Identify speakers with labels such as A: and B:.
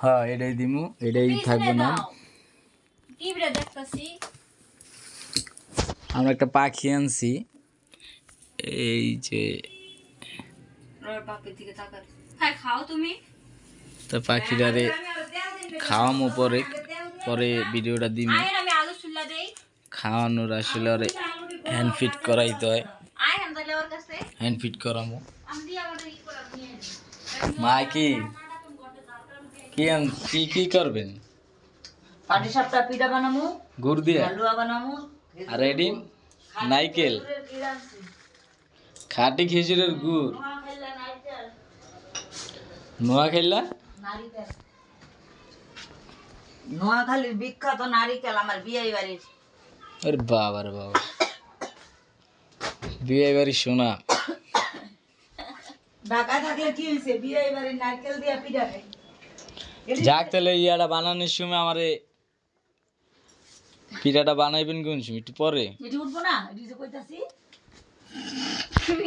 A: হ্যাঁ এটাই দিমু, এটাই থাকবো না।
B: টিভিটা দেখতাছি।
A: আমরা একটা পাখি আনছি, এই যে
B: বাপের দিকে তাকার। হ্যাঁ খাও তুমি।
A: তো পাখিটারে খাওয়ামো পরে, পরে ভিডিওটা দিমু।
B: আয় আমি আলু চুল্লা দেই।
A: খাওয়ানোর আসলে ওরে হ্যান্ড ফিট করাইতে হয়,
B: আয় আমি তাহলে ওর কাছে।
A: হ্যান্ড ফিট করামো।
B: আমি দিয়ে আমাদের ই করে নিয়ে আসি।
A: মা কি কি করবেন?
C: পাটি সাপটা পিঠা বানামু,
A: গুড় দিয়ে
C: হালুয়া বানামু,
A: আর এডি নাইকেল, খাটি খেজুরের গুড়। নোয়া খাইলা?
C: নারিকেল। নোয়াখালীর বিখ্যাত নারিকেল আমার বিয়ে বাড়ির।
A: আরে বাবা রে বাবা, বিয়ে বাড়ি শোনা।
C: ঢাকা থাকলে কি হয়েছে, বিয়ে বাড়ির নারকেল দিয়া পিঠা খাই।
A: যাক তাহলে ইয়াটা বানানোর সময় আমারে পিঠাটা বানাইবেন কোন সময়? একটু পরে।
C: এটি উঠবো না, এটি যে কইতাছি।